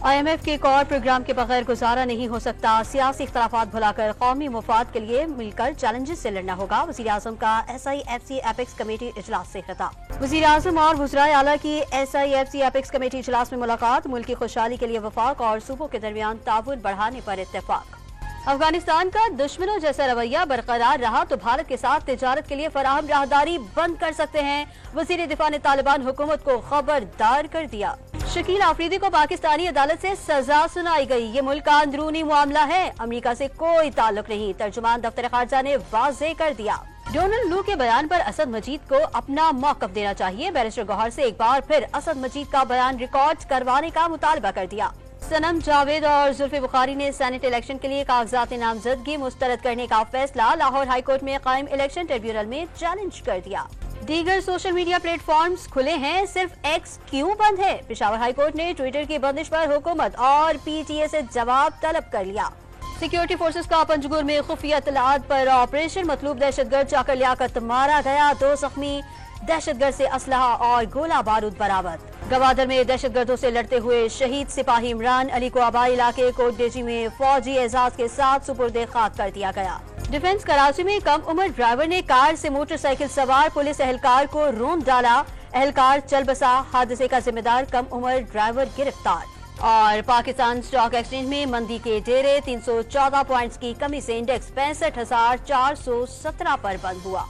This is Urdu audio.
IMF کے کور پروگرام کے بغیر گزارا نہیں ہو سکتا، سیاسی اختلافات بھلا کر قومی مفاد کے لیے مل کر چیلنجز سے لڑنا ہوگا۔ وزیر اعظم کا SIFC ایپیکس کمیٹی اجلاس سے خطاب۔ وزیر اعظم اور وزرائے اعلیٰ کی SIFC ایپیکس کمیٹی اجلاس میں ملاقات، ملک کی خوشحالی کے لیے وفاق اور صوبوں کے درمیان تعاون بڑھانے پر اتفاق۔ افغانستان کا دشمنوں جیسا رویہ برقرار رہا تو بھارت کے ساتھ تجارت کے لیے فراہم راہداری بند کر سکتے ہیں، وزیر دفاع نے طالبان حکومت کو خبردار کر دیا۔ شکیل آفریدی کو پاکستانی عدالت سے سزا سنائی گئی، یہ ملک کا اندرونی معاملہ ہے، امریکہ سے کوئی تعلق نہیں، ترجمان دفتر خارجہ نے واضح کر دیا۔ ڈونلڈ لو کے بیان پر اسد مجید کو اپنا موقف دینا چاہیے، بیرسٹر گوہر سے ایک بار پھر اسد مجید کا بیان ریکارڈ کروانے کا مطالبہ کر دیا۔ سنم جاوید اور زلفی بخاری نے سینٹ الیکشن کے لیے کاغذات نامزدگی مسترد کرنے کا فیصلہ لاہور ہائی کورٹ میں قائم الیکشن ٹریبیونل میں چیلنج کر دیا۔ دیگر سوشل میڈیا پلیٹ فارمز کھلے ہیں، صرف ایکس کیوں بند ہے؟ پشاور ہائی کورٹ نے ٹویٹر کی بندش پر حکومت اور PTA سے جواب طلب کر لیا۔ سیکیورٹی فورسز کا پنجگور میں خفیہ اطلاعات پر آپریشن، مطلوب دہشت گرد چاکر لیاقت مارا گیا، 2 زخمی، دہشت گرد سے اسلحہ اور گولہ بارود برآمد۔ گوادر میں دہشت گردوں سے لڑتے ہوئے شہید سپاہی عمران علی کو آبائی علاقے کوٹ ڈیجی میں فوجی اعزاز کے ساتھ سپرد خاک کر دیا گیا۔ ڈیفنس کراچی میں کم عمر ڈرائیور نے کار سے موٹر سائیکل سوار پولیس اہلکار کو روند ڈالا، اہلکار چل بسا، حادثے کا ذمہ دار کم عمر ڈرائیور گرفتار۔ اور پاکستان اسٹاک ایکسچینج میں مندی کے ڈیرے، 314 پوائنٹس کی کمی سے انڈیکس 65,417 پر بند ہوا۔